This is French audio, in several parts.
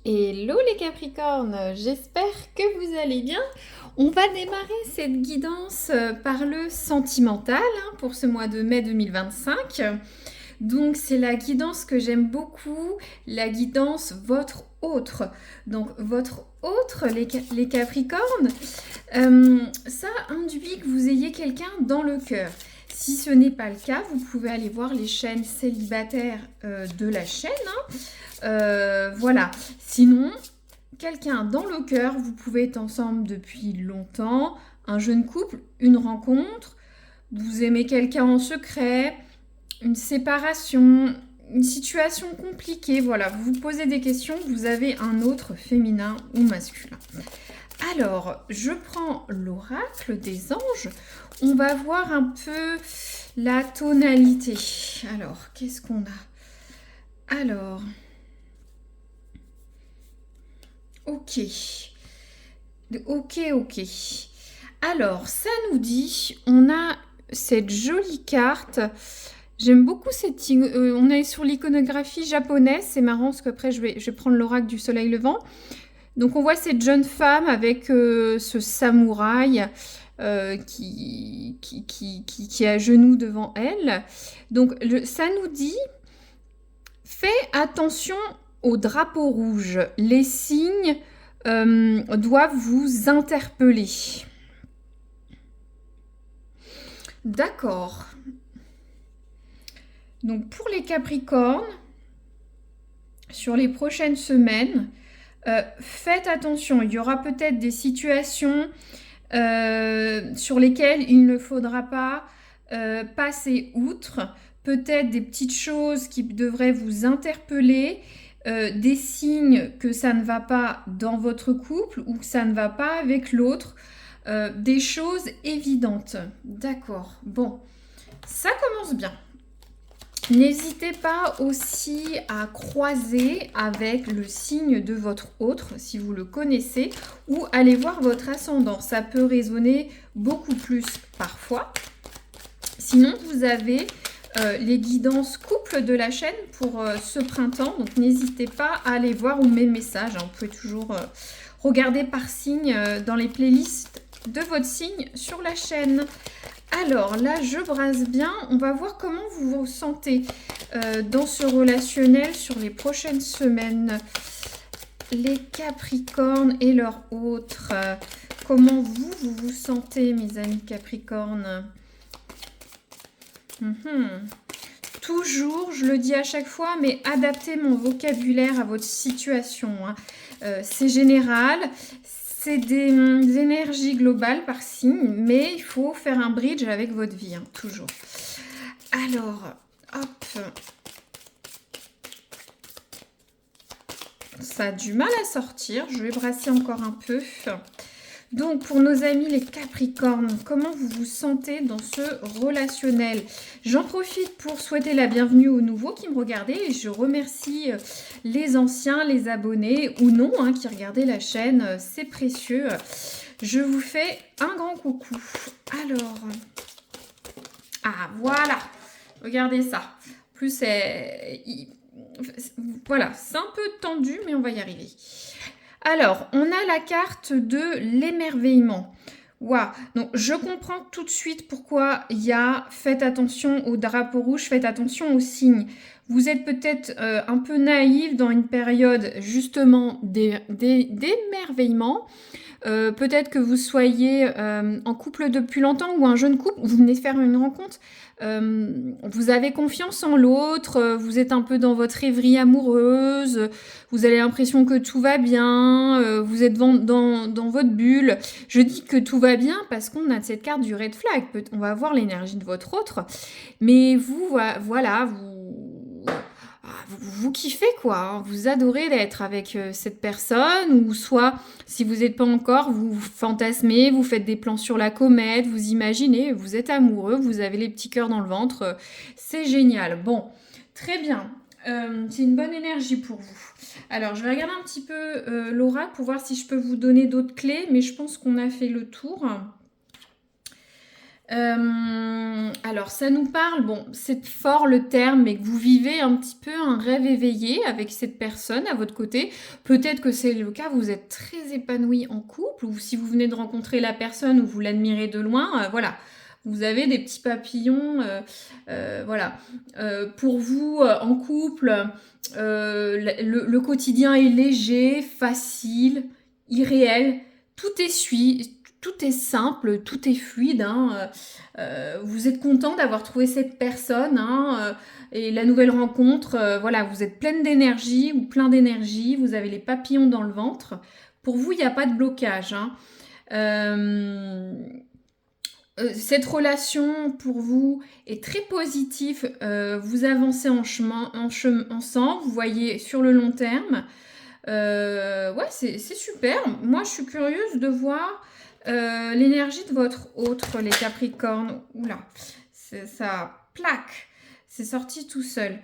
Hello les Capricornes, j'espère que vous allez bien. On va démarrer cette guidance par le sentimental pour ce mois de mai 2025. Donc c'est la guidance que j'aime beaucoup, la guidance votre autre. Donc votre autre, les Capricornes, ça induit que vous ayez quelqu'un dans le cœur. Si ce n'est pas le cas, vous pouvez aller voir les chaînes célibataires de la chaîne. Voilà. Sinon, quelqu'un dans le cœur, vous pouvez être ensemble depuis longtemps, un jeune couple, une rencontre, vous aimez quelqu'un en secret, une séparation, une situation compliquée, voilà, vous vous posez des questions, vous avez un autre féminin ou masculin. Alors, je prends l'oracle des anges, on va voir un peu la tonalité. Alors, qu'est-ce qu'on a? Alors, ok. Ok. Alors, ça nous dit, on a cette jolie carte. J'aime beaucoup cette... on est sur l'iconographie japonaise. C'est marrant parce qu'après, je vais prendre l'oracle du soleil levant. Donc, on voit cette jeune femme avec ce samouraï qui est à genoux devant elle. Donc, ça nous dit, fais attention au drapeau rouge. Les signes doivent vous interpeller. D'accord. Donc pour les Capricornes, sur les prochaines semaines, faites attention. Il y aura peut-être des situations sur lesquelles il ne faudra pas passer outre. Peut-être des petites choses qui devraient vous interpeller. Des signes que ça ne va pas dans votre couple ou que ça ne va pas avec l'autre, des choses évidentes. D'accord, bon, ça commence bien. N'hésitez pas aussi à croiser avec le signe de votre autre, si vous le connaissez, ou aller voir votre ascendant. Ça peut résonner beaucoup plus parfois. Sinon, vous avez les guidances couple de la chaîne pour ce printemps. Donc, n'hésitez pas à aller voir ou mes messages. Vous pouvez toujours regarder par signe dans les playlists de votre signe sur la chaîne. Alors, là, je brasse bien. On va voir comment vous vous sentez dans ce relationnel sur les prochaines semaines. Les Capricornes et leurs autres. Comment vous sentez, mes amis Capricornes? Toujours, je le dis à chaque fois, mais adaptez mon vocabulaire à votre situation. C'est général, c'est des énergies globales par signe, mais il faut faire un bridge avec votre vie, toujours. Alors, hop. Ça a du mal à sortir, je vais brasser encore un peu. Donc, pour nos amis les Capricornes, comment vous vous sentez dans ce relationnel? J'en profite pour souhaiter la bienvenue aux nouveaux qui me regardaient et je remercie les anciens, les abonnés ou non qui regardaient la chaîne. C'est précieux. Je vous fais un grand coucou. Alors, voilà. Regardez ça. En plus, voilà, c'est un peu tendu, mais on va y arriver. Alors, on a la carte de l'émerveillement. Waouh! Donc, je comprends tout de suite pourquoi il y a faites attention au drapeau rouge, faites attention aux signes. Vous êtes peut-être un peu naïf dans une période justement d'émerveillement. Peut-être que vous soyez en couple depuis longtemps ou un jeune couple, vous venez de faire une rencontre. Vous avez confiance en l'autre, vous êtes un peu dans votre rêverie amoureuse, vous avez l'impression que tout va bien, vous êtes dans votre bulle. Je dis que tout va bien parce qu'on a cette carte du red flag. On va voir l'énergie de votre autre, mais vous, voilà, vous kiffez quoi, vous adorez d'être avec cette personne, ou soit si vous n'êtes pas encore, vous fantasmez, vous faites des plans sur la comète, vous imaginez, vous êtes amoureux, vous avez les petits cœurs dans le ventre, c'est génial. Bon, très bien, c'est une bonne énergie pour vous. Alors je vais regarder un petit peu l'oracle pour voir si je peux vous donner d'autres clés, mais je pense qu'on a fait le tour. Alors, ça nous parle, bon, c'est fort le terme, mais que vous vivez un petit peu un rêve éveillé avec cette personne à votre côté. Peut-être que c'est le cas, vous êtes très épanoui en couple, ou si vous venez de rencontrer la personne ou vous l'admirez de loin, voilà. Vous avez des petits papillons, voilà. Pour vous, en couple, le quotidien est léger, facile, irréel. Tout est tout est simple, tout est fluide. Hein. Vous êtes content d'avoir trouvé cette personne. Hein, et la nouvelle rencontre, voilà, vous êtes pleine d'énergie ou plein d'énergie. Vous avez les papillons dans le ventre. Pour vous, il n'y a pas de blocage. Hein. Euh, cette relation pour vous est très positive. Vous avancez ensemble. Vous voyez sur le long terme. Ouais, c'est super. Moi, je suis curieuse de voir l'énergie de votre autre, les Capricornes. Oula, ça plaque. C'est sorti tout seul.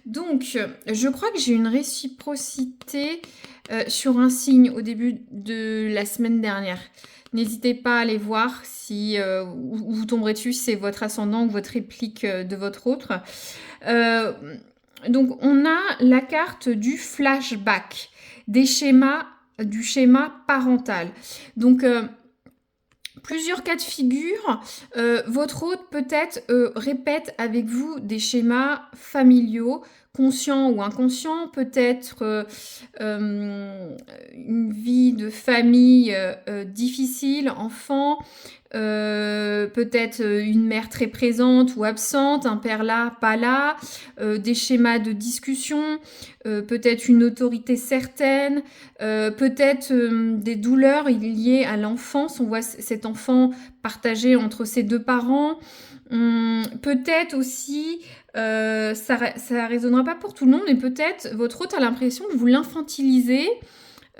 Donc, je crois que j'ai une réciprocité sur un signe au début de la semaine dernière. N'hésitez pas à aller voir si vous tomberez dessus, si c'est votre ascendant ou votre réplique de votre autre. Donc, on a la carte du flashback, du schéma parental. Donc, plusieurs cas de figure. Votre hôte peut-être répète avec vous des schémas familiaux, conscients ou inconscients, peut-être une vie de famille difficile, enfant, peut-être une mère très présente ou absente, un père là, pas là, des schémas de discussion, peut-être une autorité certaine, peut-être des douleurs liées à l'enfance. On voit cet enfant partagé entre ses deux parents. Peut-être aussi, ça résonnera pas pour tout le monde, mais peut-être votre hôte a l'impression que vous l'infantilisez,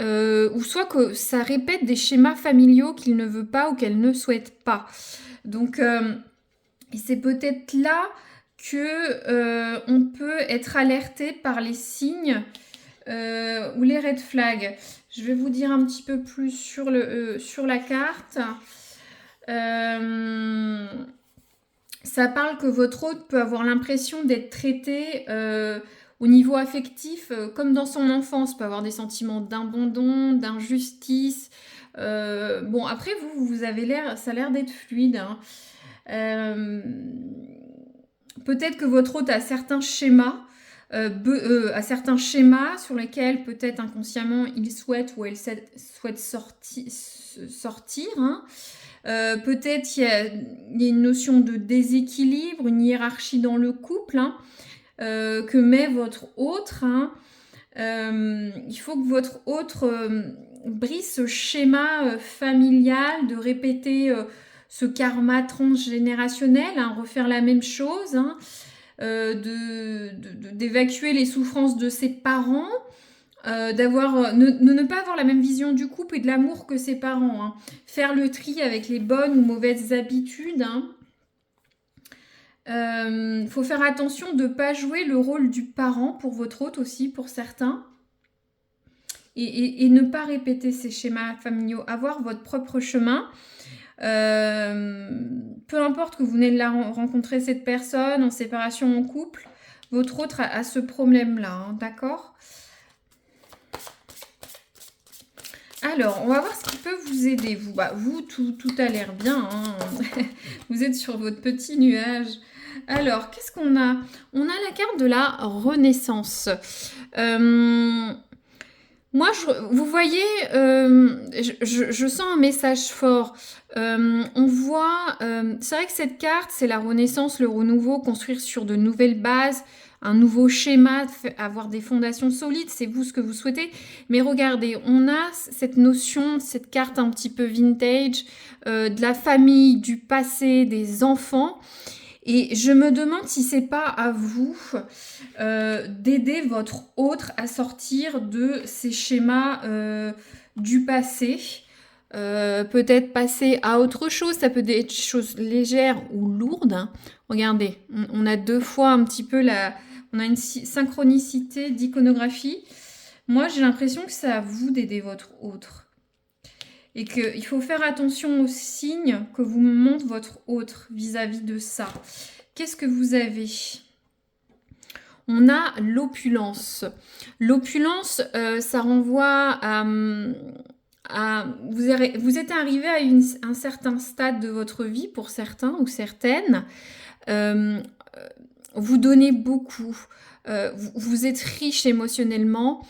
ou soit que ça répète des schémas familiaux qu'il ne veut pas ou qu'elle ne souhaite pas. Donc, c'est peut-être là que on peut être alerté par les signes ou les red flags. Je vais vous dire un petit peu plus sur la carte. Ça parle que votre hôte peut avoir l'impression d'être traité au niveau affectif comme dans son enfance, peut avoir des sentiments d'abandon, d'injustice. Bon, après, vous avez l'air, ça a l'air d'être fluide. Hein. Peut-être que votre hôte a certains schémas. À certains schémas sur lesquels peut-être inconsciemment il souhaite ou elle souhaite sortir. Hein. Peut-être il y a une notion de déséquilibre, une hiérarchie dans le couple hein, que met votre autre. Hein. Il faut que votre autre brise ce schéma familial de répéter ce karma transgénérationnel, hein, refaire la même chose, hein, d'évacuer les souffrances de ses parents. Ne pas avoir la même vision du couple et de l'amour que ses parents. Hein. Faire le tri avec les bonnes ou mauvaises habitudes. Faut faire attention de ne pas jouer le rôle du parent pour votre hôte aussi, pour certains. Et ne pas répéter ces schémas familiaux. Avoir votre propre chemin. Peu importe que vous venez de rencontrer cette personne en séparation, en couple, votre autre a ce problème-là. Hein, d'accord ? Alors, on va voir ce qui peut vous aider. Vous, tout a l'air bien. Hein. Vous êtes sur votre petit nuage. Alors, qu'est-ce qu'on a ? On a la carte de la renaissance. Moi, vous voyez, je sens un message fort. On voit, c'est vrai que cette carte, c'est la renaissance, le renouveau, construire sur de nouvelles bases, un nouveau schéma, avoir des fondations solides, c'est vous ce que vous souhaitez. Mais regardez, on a cette notion, cette carte un petit peu vintage, de la famille, du passé, des enfants. Et je me demande si c'est pas à vous d'aider votre autre à sortir de ces schémas du passé. Peut-être passer à autre chose, ça peut être des choses légères ou lourdes. Hein. Regardez, on a deux fois un petit peu on a une synchronicité d'iconographie. Moi, j'ai l'impression que c'est à vous d'aider votre autre. et qu'il faut faire attention aux signes que vous montre votre autre vis-à-vis de ça. Qu'est-ce que vous avez ? On a l'opulence. L'opulence, ça renvoie à vous êtes arrivé à un certain stade de votre vie pour certains ou certaines. Vous donnez beaucoup. Vous êtes riche émotionnellement.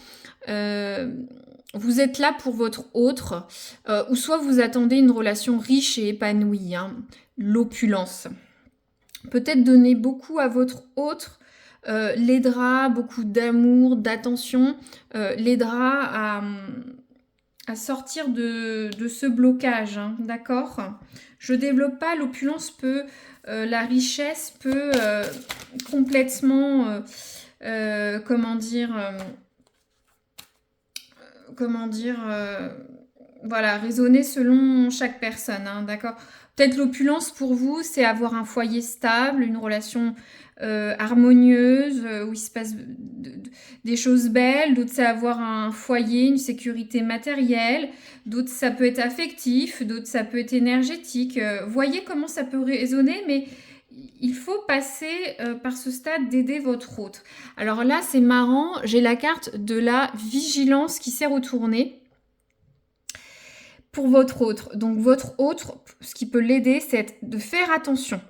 Vous êtes là pour votre autre. Ou soit vous attendez une relation riche et épanouie. Hein. L'opulence. Peut-être donner beaucoup à votre autre. L'aidera, beaucoup d'amour, d'attention. L'aidera à sortir de ce blocage, hein, d'accord ? Je développe pas, l'opulence peut, la richesse peut complètement, voilà, résonner selon chaque personne, hein, d'accord ? Peut-être l'opulence pour vous, c'est avoir un foyer stable, une relation harmonieuse, où il se passe des choses belles. D'autres, c'est avoir un foyer, une sécurité matérielle. D'autres, ça peut être affectif. D'autres, ça peut être énergétique. Voyez comment ça peut résonner, mais il faut passer par ce stade d'aider votre autre. Alors là, c'est marrant, j'ai la carte de la vigilance qui s'est retournée pour votre autre. Donc votre autre, ce qui peut l'aider, c'est de faire attention,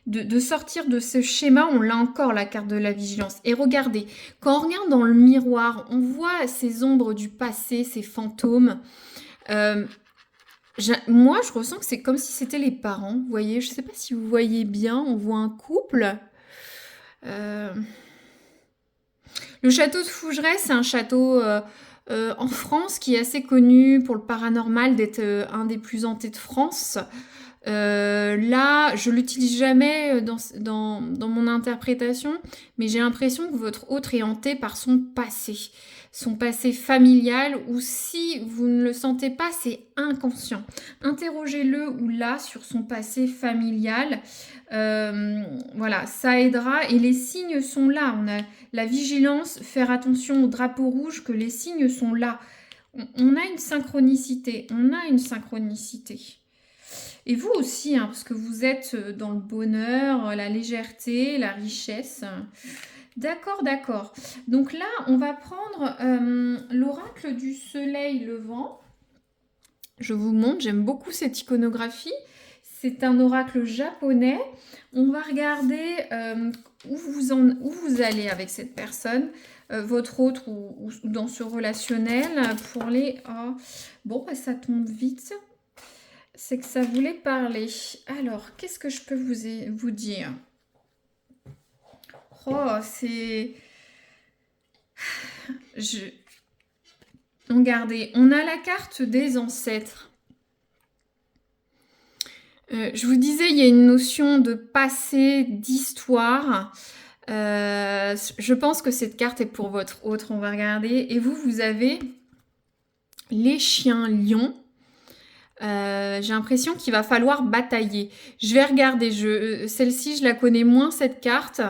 de sortir de ce schéma. On l'a encore, la carte de la vigilance. Et regardez, quand on regarde dans le miroir, on voit ces ombres du passé, ces fantômes. Moi, je ressens que c'est comme si c'était les parents. Vous voyez, je ne sais pas si vous voyez bien, on voit un couple. Le château de Fougeray, c'est un château en France qui est assez connu pour le paranormal, d'être un des plus hantés de France. Là, je l'utilise jamais dans mon interprétation, mais j'ai l'impression que votre autre est hanté par son passé familial, ou si vous ne le sentez pas, c'est inconscient. Interrogez-le ou là sur son passé familial. Voilà, ça aidera. Et les signes sont là. On a la vigilance, faire attention au drapeau rouge, que les signes sont là. On a une synchronicité. Et vous aussi, hein, parce que vous êtes dans le bonheur, la légèreté, la richesse. D'accord, d'accord. Donc là, on va prendre l'oracle du soleil levant. Je vous montre, j'aime beaucoup cette iconographie. C'est un oracle japonais. On va regarder où vous allez avec cette personne, votre autre ou dans ce relationnel. Pour les... Oh. Bon, bah, ça tombe vite. C'est que ça voulait parler. Alors, qu'est-ce que je peux vous dire ? Oh, c'est... Regardez, on a la carte des ancêtres. Je vous disais, il y a une notion de passé, d'histoire. Je pense que cette carte est pour votre autre. On va regarder. Et vous avez les chiens lions. J'ai l'impression qu'il va falloir batailler. Je vais regarder. Celle-ci, je la connais moins, cette carte.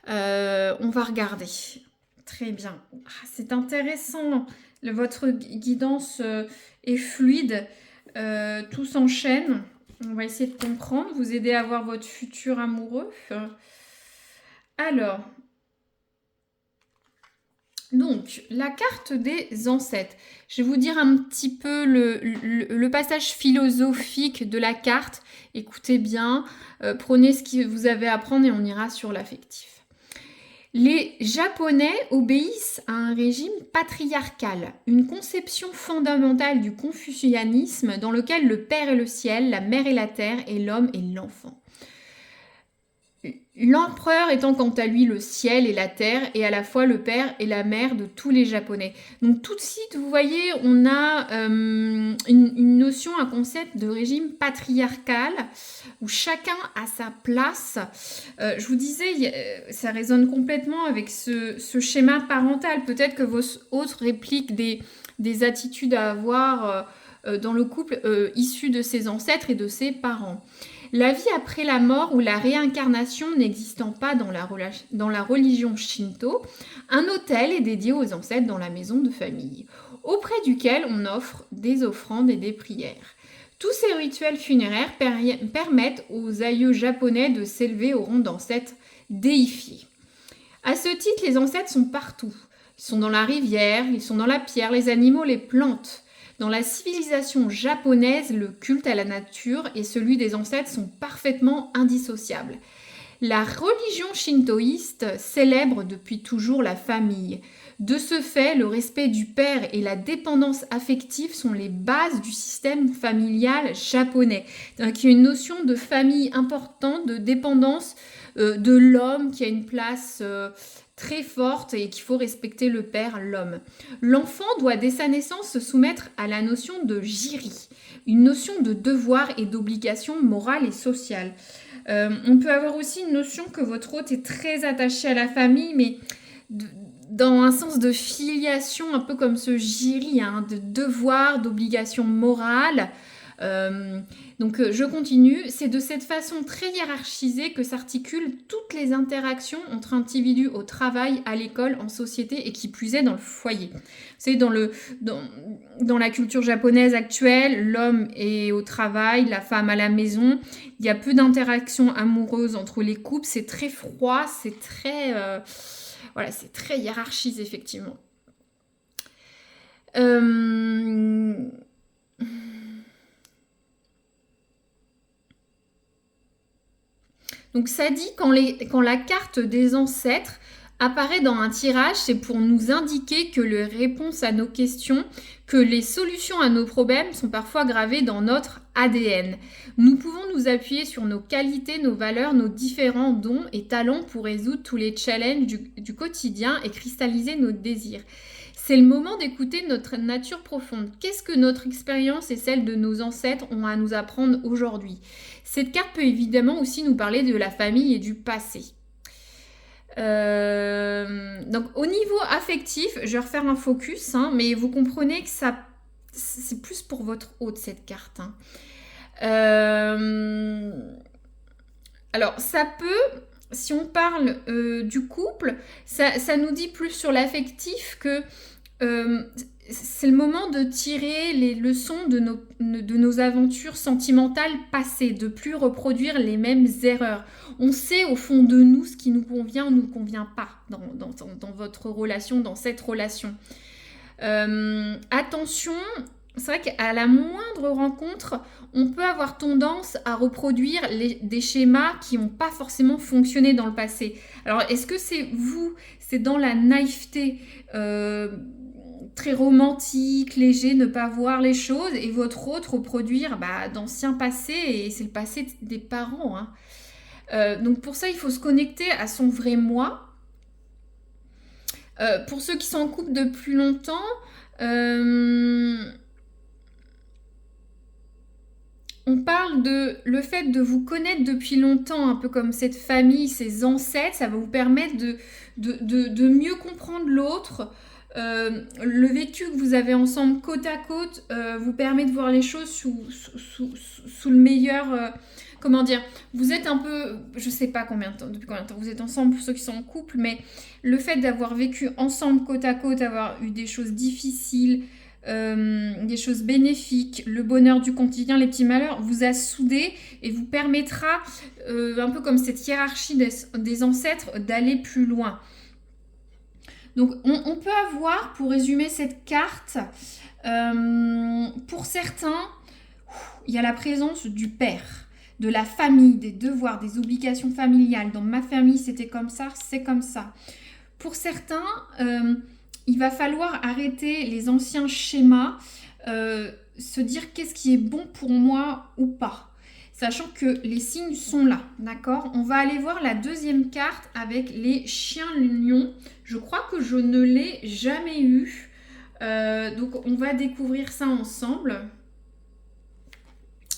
On va regarder. Très bien. C'est intéressant. Votre guidance est fluide. Tout s'enchaîne. On va essayer de comprendre. Vous aider à voir votre futur amoureux. Alors... Donc, la carte des ancêtres. Je vais vous dire un petit peu le passage philosophique de la carte. Écoutez bien, prenez ce que vous avez à prendre et on ira sur l'affectif. Les Japonais obéissent à un régime patriarcal, une conception fondamentale du confucianisme dans lequel le père est le ciel, la mère est la terre et l'homme est l'enfant. L'empereur étant quant à lui le ciel et la terre, et à la fois le père et la mère de tous les Japonais. Donc tout de suite, vous voyez, on a une notion, un concept de régime patriarcal, où chacun a sa place. Je vous disais, ça résonne complètement avec ce schéma parental. Peut-être que vos autres répliquent des attitudes à avoir dans le couple issues de ses ancêtres et de ses parents. La vie après la mort ou la réincarnation n'existant pas dans la religion shinto, un autel est dédié aux ancêtres dans la maison de famille, auprès duquel on offre des offrandes et des prières. Tous ces rituels funéraires permettent aux aïeux japonais de s'élever au rang d'ancêtres déifiés. À ce titre, les ancêtres sont partout. Ils sont dans la rivière, ils sont dans la pierre, les animaux, les plantes. Dans la civilisation japonaise, le culte à la nature et celui des ancêtres sont parfaitement indissociables. La religion shintoïste célèbre depuis toujours la famille. De ce fait, le respect du père et la dépendance affective sont les bases du système familial japonais. Donc, il y a une notion de famille importante, de dépendance de l'homme qui a une place très forte et qu'il faut respecter le père, l'homme. L'enfant doit dès sa naissance se soumettre à la notion de jiri, une notion de devoir et d'obligation morale et sociale. On peut avoir aussi une notion que votre hôte est très attaché à la famille, mais dans un sens de filiation, un peu comme ce jiri, de devoir, d'obligation morale. Donc je continue. C'est de cette façon très hiérarchisée que s'articulent toutes les interactions entre individus au travail, à l'école, en société et qui plus est dans le foyer. C'est dans la culture japonaise actuelle, l'homme est au travail, la femme à la maison. Il y a peu d'interactions amoureuses entre les couples. C'est très froid, c'est très hiérarchisé effectivement. Donc ça dit quand la carte des ancêtres apparaît dans un tirage, c'est pour nous indiquer que les réponses à nos questions, que les solutions à nos problèmes sont parfois gravées dans notre ADN. Nous pouvons nous appuyer sur nos qualités, nos valeurs, nos différents dons et talents pour résoudre tous les challenges du quotidien et cristalliser nos désirs. C'est le moment d'écouter notre nature profonde. Qu'est-ce que notre expérience et celle de nos ancêtres ont à nous apprendre aujourd'hui ? Cette carte peut évidemment aussi nous parler de la famille et du passé. Donc au niveau affectif, je vais refaire un focus, mais vous comprenez que c'est plus pour votre hôte cette carte. Alors ça peut, si on parle du couple, ça nous dit plus sur l'affectif que c'est le moment de tirer les leçons de nos aventures sentimentales passées, de plus reproduire les mêmes erreurs. On sait au fond de nous ce qui nous convient ou ne nous convient pas dans votre relation, dans cette relation. Attention, c'est vrai qu'à la moindre rencontre, on peut avoir tendance à reproduire des schémas qui n'ont pas forcément fonctionné dans le passé. Alors, est-ce que c'est dans la naïveté très romantique, léger, ne pas voir les choses, et votre autre reproduire d'anciens passés, et c'est le passé des parents. Donc pour ça, il faut se connecter à son vrai moi. Pour ceux qui sont en couple depuis longtemps, on parle de le fait de vous connaître depuis longtemps, un peu comme cette famille, ces ancêtres, ça va vous permettre de mieux comprendre l'autre. Le vécu que vous avez ensemble côte à côte vous permet de voir les choses sous le meilleur... comment dire, vous êtes un peu... Je sais pas depuis combien de temps vous êtes ensemble pour ceux qui sont en couple, mais le fait d'avoir vécu ensemble côte à côte, avoir eu des choses difficiles, des choses bénéfiques, le bonheur du quotidien, les petits malheurs, vous a soudé et vous permettra, un peu comme cette hiérarchie des ancêtres, d'aller plus loin. Donc on peut avoir, pour résumer cette carte, pour certains, il y a la présence du père, de la famille, des devoirs, des obligations familiales. Dans ma famille, c'était comme ça, c'est comme ça. Pour certains, il va falloir arrêter les anciens schémas, se dire qu'est-ce qui est bon pour moi ou pas. Sachant que les signes sont là, d'accord ? On va aller voir la deuxième carte avec les chiens lions. Je crois que je ne l'ai jamais eu. Donc, on va découvrir ça ensemble.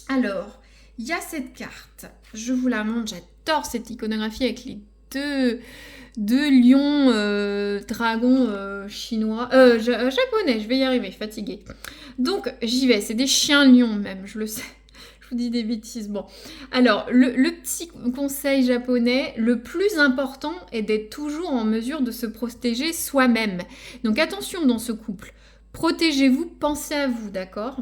Alors, il y a cette carte. Je vous la montre. J'adore cette iconographie avec les deux lions dragons chinois. Japonais, je vais y arriver, fatiguée. Donc, j'y vais. C'est des chiens lions même, je le sais. Je Je vous dis des bêtises. Bon, alors, le petit conseil japonais, le plus important est d'être toujours en mesure de se protéger soi-même. Donc, attention dans ce couple. Protégez-vous, pensez à vous, d'accord?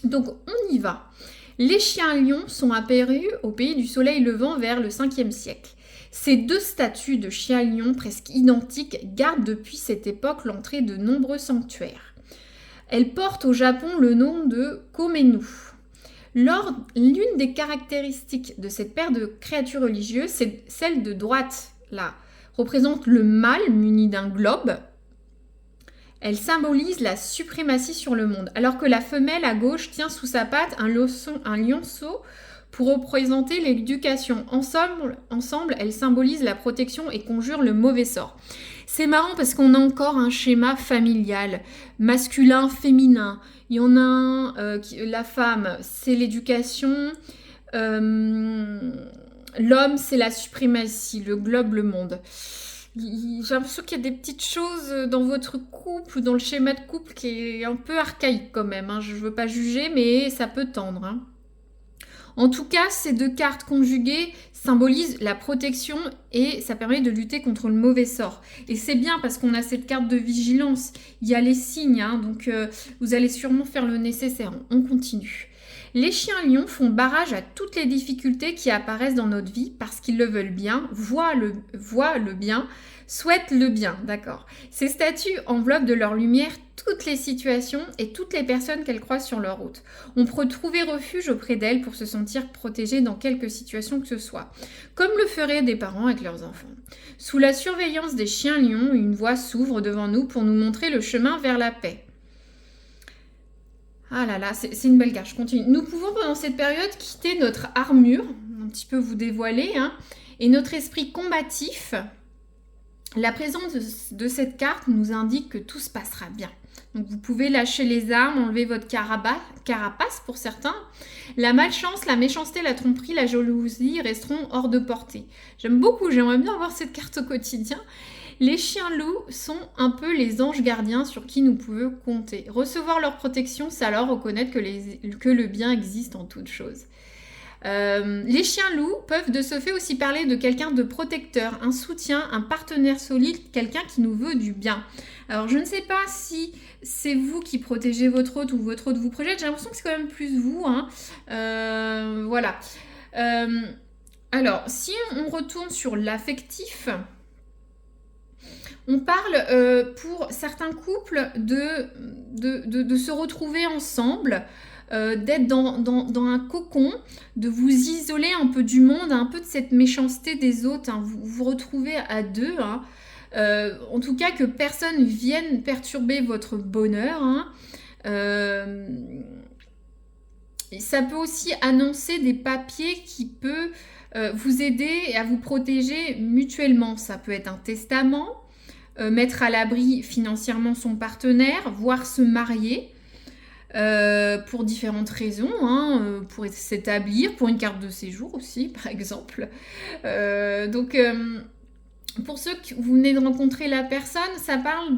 Donc, on y va. Les chiens lions sont apparus au pays du soleil levant vers le 5e siècle. Ces deux statues de chiens lions presque identiques gardent depuis cette époque l'entrée de nombreux sanctuaires. Elles portent au Japon le nom de Komenu. L'une des caractéristiques de cette paire de créatures religieuses, c'est celle de droite, là, représente le mâle muni d'un globe. Elle symbolise la suprématie sur le monde, alors que la femelle à gauche tient sous sa patte un lionceau pour représenter l'éducation. Ensemble, elles symbolisent la protection et conjurent le mauvais sort. C'est marrant parce qu'on a encore un schéma familial, masculin, féminin. Il y en a un, la femme, c'est l'éducation. L'homme, c'est la suprématie, le globe, le monde. J'ai l'impression qu'il y a des petites choses dans votre couple, dans le schéma de couple qui est un peu archaïque quand même. Hein. Je ne veux pas juger, mais ça peut tendre. Hein. En tout cas, ces deux cartes conjuguées symbolisent la protection et ça permet de lutter contre le mauvais sort. Et c'est bien parce qu'on a cette carte de vigilance. Il y a les signes, hein, donc vous allez sûrement faire le nécessaire. On continue. Les chiens lions font barrage à toutes les difficultés qui apparaissent dans notre vie parce qu'ils le veulent bien, voient le bien, souhaitent le bien, d'accord. Ces statues enveloppent de leur lumière toutes les situations et toutes les personnes qu'elles croisent sur leur route. On peut trouver refuge auprès d'elles pour se sentir protégé dans quelque situation que ce soit, comme le feraient des parents avec leurs enfants. Sous la surveillance des chiens lions, une voie s'ouvre devant nous pour nous montrer le chemin vers la paix. Ah là là, c'est une belle carte, je continue. Nous pouvons pendant cette période quitter notre armure, un petit peu vous dévoiler, hein, et notre esprit combatif. La présence de cette carte nous indique que tout se passera bien. Donc vous pouvez lâcher les armes, enlever votre carapace pour certains. La malchance, la méchanceté, la tromperie, la jalousie resteront hors de portée. J'aime beaucoup, j'aimerais bien avoir cette carte au quotidien. Les chiens loups sont un peu les anges gardiens sur qui nous pouvons compter. Recevoir leur protection, c'est alors reconnaître que le bien existe en toute chose. Les chiens loups peuvent de ce fait aussi parler de quelqu'un de protecteur, un soutien, un partenaire solide, quelqu'un qui nous veut du bien. Alors je ne sais pas si c'est vous qui protégez votre hôte ou votre hôte vous projette, j'ai l'impression que c'est quand même plus vous. Hein. Voilà. Alors si on retourne sur l'affectif, on parle pour certains couples de se retrouver ensemble, d'être dans un cocon, de vous isoler un peu du monde, un peu de cette méchanceté des autres. Hein. Vous vous retrouvez à deux. Hein. En tout cas, que personne vienne perturber votre bonheur. Hein. Ça peut aussi annoncer des papiers qui peuvent vous aider à vous protéger mutuellement. Ça peut être un testament. Mettre à l'abri financièrement son partenaire, voire se marier pour différentes raisons, hein, pour s'établir, pour une carte de séjour aussi, par exemple. Donc, pour ceux que vous venez de rencontrer la personne, ça parle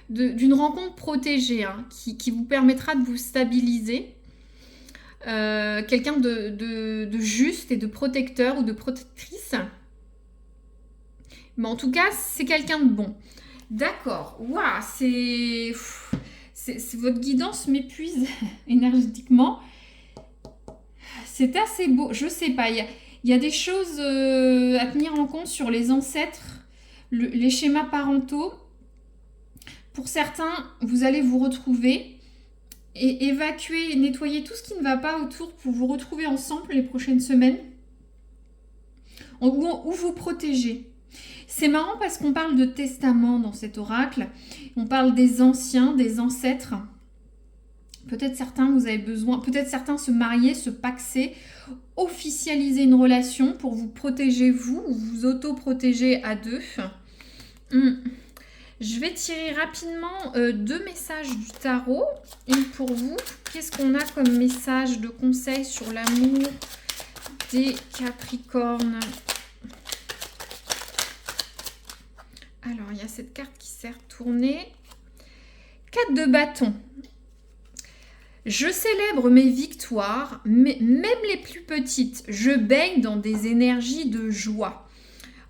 d'une rencontre protégée, hein, qui vous permettra de vous stabiliser. Quelqu'un de juste et de protecteur ou de protectrice. Mais en tout cas, c'est quelqu'un de bon. D'accord. Waouh, votre guidance m'épuise énergétiquement. C'est assez beau. Je sais pas. Il y a des choses à tenir en compte sur les ancêtres, les schémas parentaux. Pour certains, vous allez vous retrouver et évacuer et nettoyer tout ce qui ne va pas autour pour vous retrouver ensemble les prochaines semaines. Ou vous protéger. C'est marrant parce qu'on parle de testament dans cet oracle. On parle des anciens, des ancêtres. Peut-être certains, vous avez besoin, peut-être certains se marier, se paxer, officialiser une relation pour vous protéger vous ou vous auto-protéger à deux. Je vais tirer rapidement 2 messages du tarot. Une pour vous. Qu'est-ce qu'on a comme message de conseil sur l'amour des Capricornes ? Alors, il y a cette carte qui s'est retournée. 4 de bâton. Je célèbre mes victoires, même les plus petites. Je baigne dans des énergies de joie.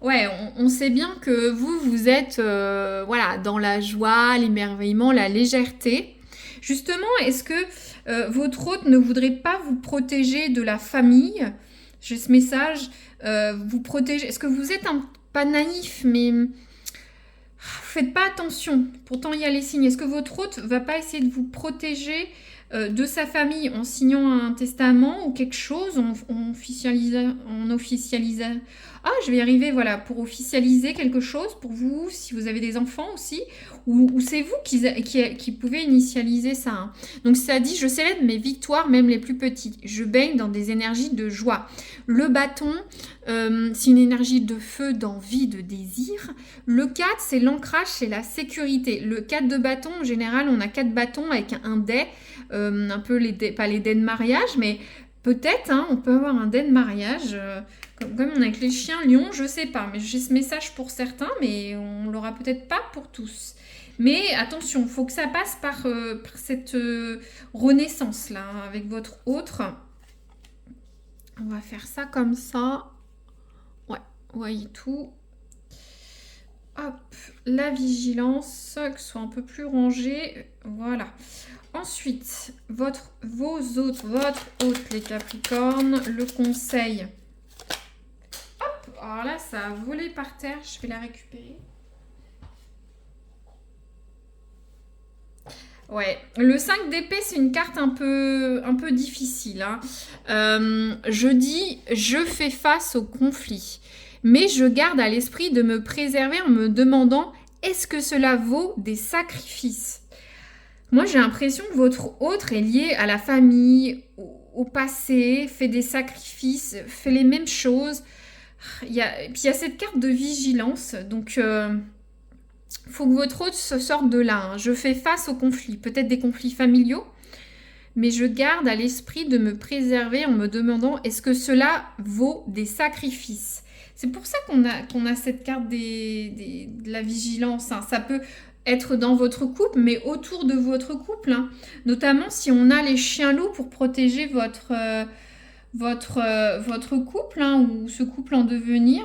Ouais, on sait bien que vous êtes voilà, dans la joie, l'émerveillement, la légèreté. Justement, est-ce que votre hôte ne voudrait pas vous protéger de la famille? J'ai ce message, vous protéger. Est-ce que vous êtes pas naïf, mais faites pas attention. Pourtant, il y a les signes. Est-ce que votre hôte va pas essayer de vous protéger de sa famille en signant un testament ou quelque chose, en officialisant. Ah, je vais y arriver, voilà, pour officialiser quelque chose pour vous, si vous avez des enfants aussi, ou c'est vous qui pouvez initialiser ça. Hein. Donc ça dit, je célèbre mes victoires, même les plus petites. Je baigne dans des énergies de joie. Le bâton, c'est une énergie de feu, d'envie, de désir. Le 4, c'est l'ancrage, c'est la sécurité. Le 4 de bâton, en général, on a 4 bâtons avec un dé, un peu pas les dés de mariage, mais peut-être, hein, on peut avoir un dé de mariage, comme on a avec les chiens lions, je sais pas, mais j'ai ce message pour certains, mais on l'aura peut-être pas pour tous. Mais attention, il faut que ça passe par cette renaissance-là, hein, avec votre autre. On va faire ça comme ça. Ouais, vous voyez tout. Hop, la vigilance, que ce soit un peu plus rangé. Voilà. Ensuite, votre hôte, les Capricornes, le conseil. Hop, alors là, ça a volé par terre. Je vais la récupérer. Ouais, le 5 d'épée, c'est une carte un peu difficile. Hein. Je dis, je fais face au conflit. Mais je garde à l'esprit de me préserver en me demandant, est-ce que cela vaut des sacrifices? Moi, j'ai l'impression que votre autre est lié à la famille, au passé, fait des sacrifices, fait les mêmes choses. Puis il y a cette carte de vigilance, donc faut que votre autre se sorte de là. Hein. Je fais face aux conflits, peut-être des conflits familiaux, mais je garde à l'esprit de me préserver en me demandant est-ce que cela vaut des sacrifices. C'est pour ça qu'on a cette carte de la vigilance. Hein. Ça peut être dans votre couple, mais autour de votre couple. Hein. Notamment si on a les chiens loups pour protéger votre couple hein, ou ce couple en devenir.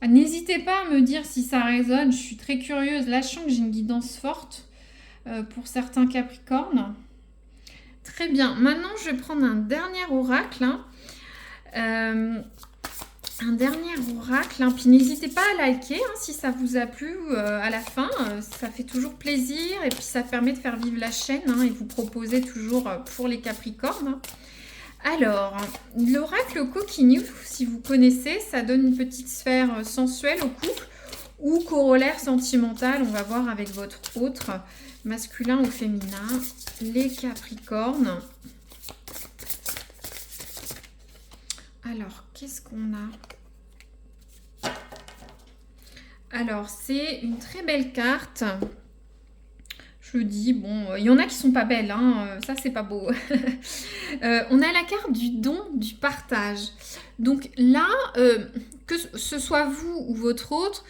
N'hésitez pas à me dire si ça résonne. Je suis très curieuse. Là, je sens que j'ai une guidance forte pour certains Capricornes. Très bien. Maintenant, je vais prendre un dernier oracle. Hein. Un dernier oracle, hein. Puis n'hésitez pas à liker hein, si ça vous a plu à la fin, ça fait toujours plaisir et puis ça permet de faire vivre la chaîne hein, et vous proposer toujours pour les Capricornes. Hein. Alors, l'oracle coquineux, si vous connaissez, ça donne une petite sphère sensuelle au couple ou corollaire sentimental, on va voir avec votre autre, masculin ou féminin, les Capricornes. Alors, qu'est-ce qu'on a? Alors, c'est une très belle carte. Je dis, bon, il y en a qui sont pas belles, hein, ça c'est pas beau. On a la carte du don, du partage. Donc là, que ce soit vous ou votre autre,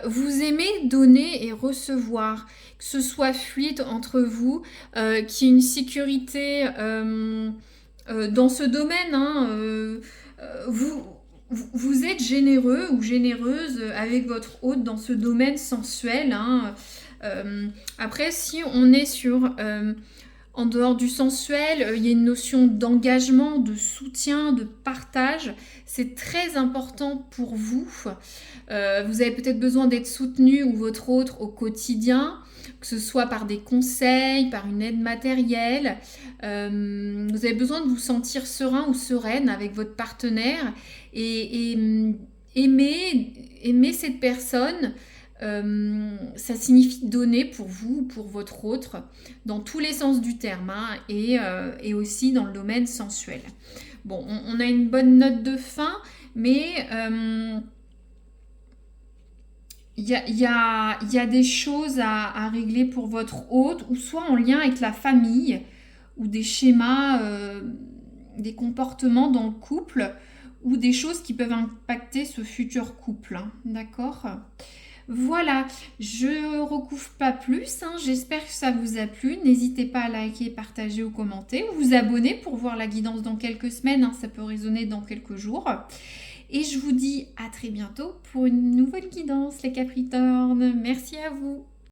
vous aimez donner et recevoir. Que ce soit fluide entre vous, qu'il y ait une sécurité dans ce domaine, hein, vous êtes généreux ou généreuse avec votre hôte dans ce domaine sensuel. Hein. Après, si on est sur en dehors du sensuel, il y a une notion d'engagement, de soutien, de partage. C'est très important pour vous. Vous avez peut-être besoin d'être soutenu ou votre autre au quotidien, que ce soit par des conseils, par une aide matérielle. Vous avez besoin de vous sentir serein ou sereine avec votre partenaire et aimer cette personne. Ça signifie donner pour vous ou pour votre autre dans tous les sens du terme hein, et aussi dans le domaine sensuel. Bon, on a une bonne note de fin, mais il y a des choses à régler pour votre hôte, ou soit en lien avec la famille, ou des schémas, des comportements dans le couple, ou des choses qui peuvent impacter ce futur couple. Hein, d'accord ? Voilà, je recouvre pas plus, hein. J'espère que ça vous a plu. N'hésitez pas à liker, partager ou commenter, ou vous abonner pour voir la guidance dans quelques semaines, hein. Ça peut résonner dans quelques jours. Et je vous dis à très bientôt pour une nouvelle guidance, les Capricornes. Merci à vous.